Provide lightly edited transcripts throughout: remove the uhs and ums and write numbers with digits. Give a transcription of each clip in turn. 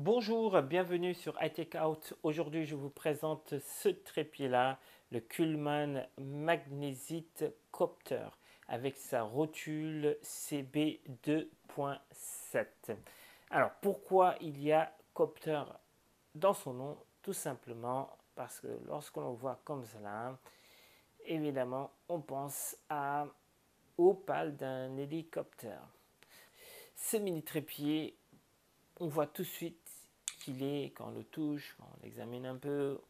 Bonjour, bienvenue sur iTech Out. Aujourd'hui, je vous présente ce trépied-là, le Kuhlmann Magnesite Copter, avec sa rotule CB 2.7. Alors, pourquoi il y a Copter dans son nom? Tout simplement parce que lorsque l'on voit comme cela, évidemment, on pense aux pales d'un hélicoptère. Ce mini trépied, on voit tout de suite qu'il est, quand on le touche, quand on l'examine un peu,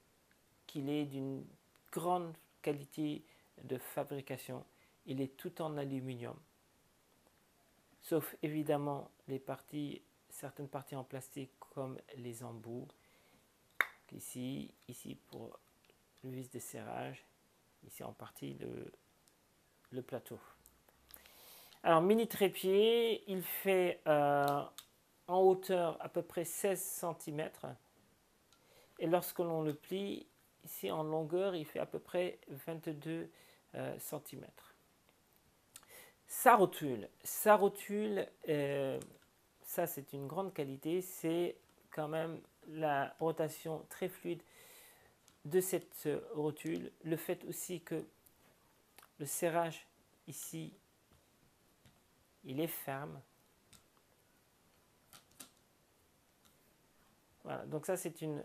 qu'il est d'une grande qualité de fabrication. Il est tout en aluminium. Sauf évidemment certaines parties en plastique comme les embouts. Ici pour le vis de serrage. Ici en partie le plateau. Alors mini trépied, il fait en hauteur à peu près 16 cm. Et lorsque l'on le plie, ici en longueur, il fait à peu près 22 cm. Sa rotule, ça c'est une grande qualité, c'est quand même la rotation très fluide de cette rotule. Le fait aussi que le serrage ici, il est ferme. Voilà, donc ça c'est une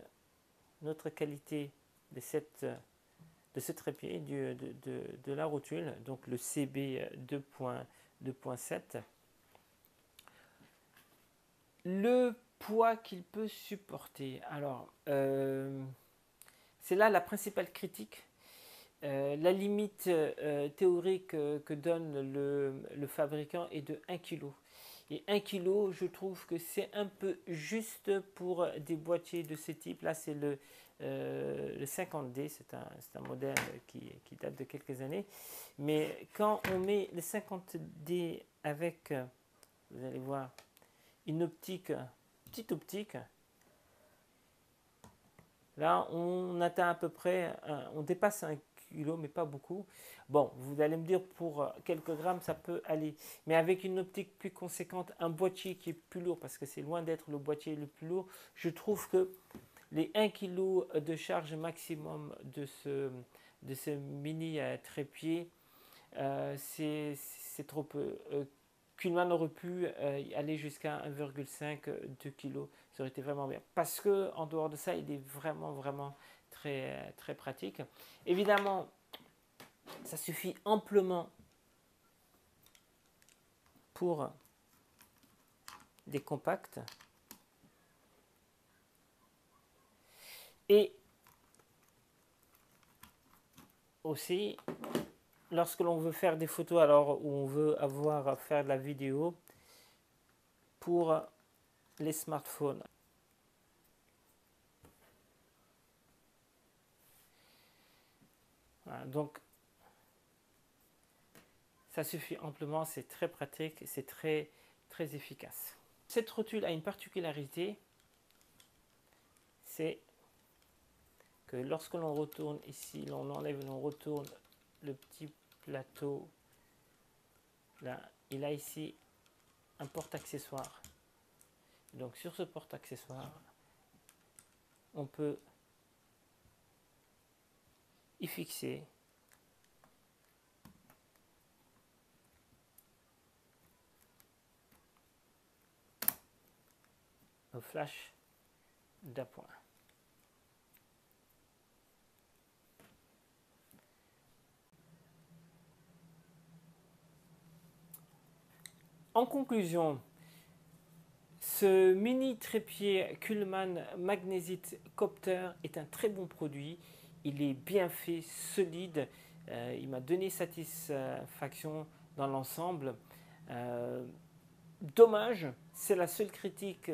autre qualité de ce trépied, de la rotule, donc le CB 2.7. Le poids qu'il peut supporter, alors c'est là la principale critique. La limite théorique que donne le fabricant est de 1 kg. Et 1 kg, je trouve que c'est un peu juste pour des boîtiers de ce type. Là, c'est le 50D, c'est un modèle qui date de quelques années. Mais quand on met le 50D avec, vous allez voir, une petite optique, là, on atteint à peu près, on dépasse 1 kg, mais pas beaucoup. Bon, vous allez me dire, pour quelques grammes, ça peut aller. Mais avec une optique plus conséquente, un boîtier qui est plus lourd, parce que c'est loin d'être le boîtier le plus lourd, je trouve que les 1 kg de charge maximum de ce mini trépied, c'est trop peu. Kuhlmann aurait pu aller jusqu'à 1,5 2 kg, ça aurait été vraiment bien. Parce que en dehors de ça, il est vraiment très, très pratique. Évidemment, ça suffit amplement pour des compacts. Et aussi, lorsque l'on veut faire des photos, alors où on veut faire de la vidéo, pour les smartphones. Voilà, donc ça suffit amplement, c'est très pratique, c'est très efficace. Cette rotule a une particularité, c'est que lorsque l'on retourne ici, l'on enlève, l'on retourne le petit plateau, là, il a ici un porte-accessoire. Donc sur ce porte-accessoire, on peut y fixer un flash d'appoint. En conclusion, ce mini trépied Kuhlmann Magnesite Copter est un très bon produit. Il est bien fait, solide. Il m'a donné satisfaction dans l'ensemble. Dommage, c'est la seule critique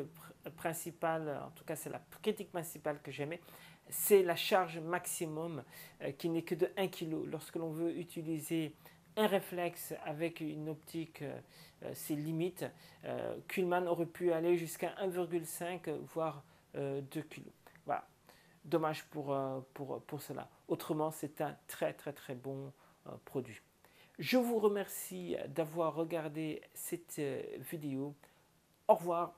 principale, en tout cas c'est la critique principale que j'aimais, c'est la charge maximum qui n'est que de 1 kg. Lorsque l'on veut utiliser un réflexe avec une optique, c'est limite. Kuhlmann aurait pu aller jusqu'à 1,5 voire 2 kg. Voilà, dommage pour cela. Autrement, c'est un très bon produit. Je vous remercie d'avoir regardé cette vidéo. Au revoir.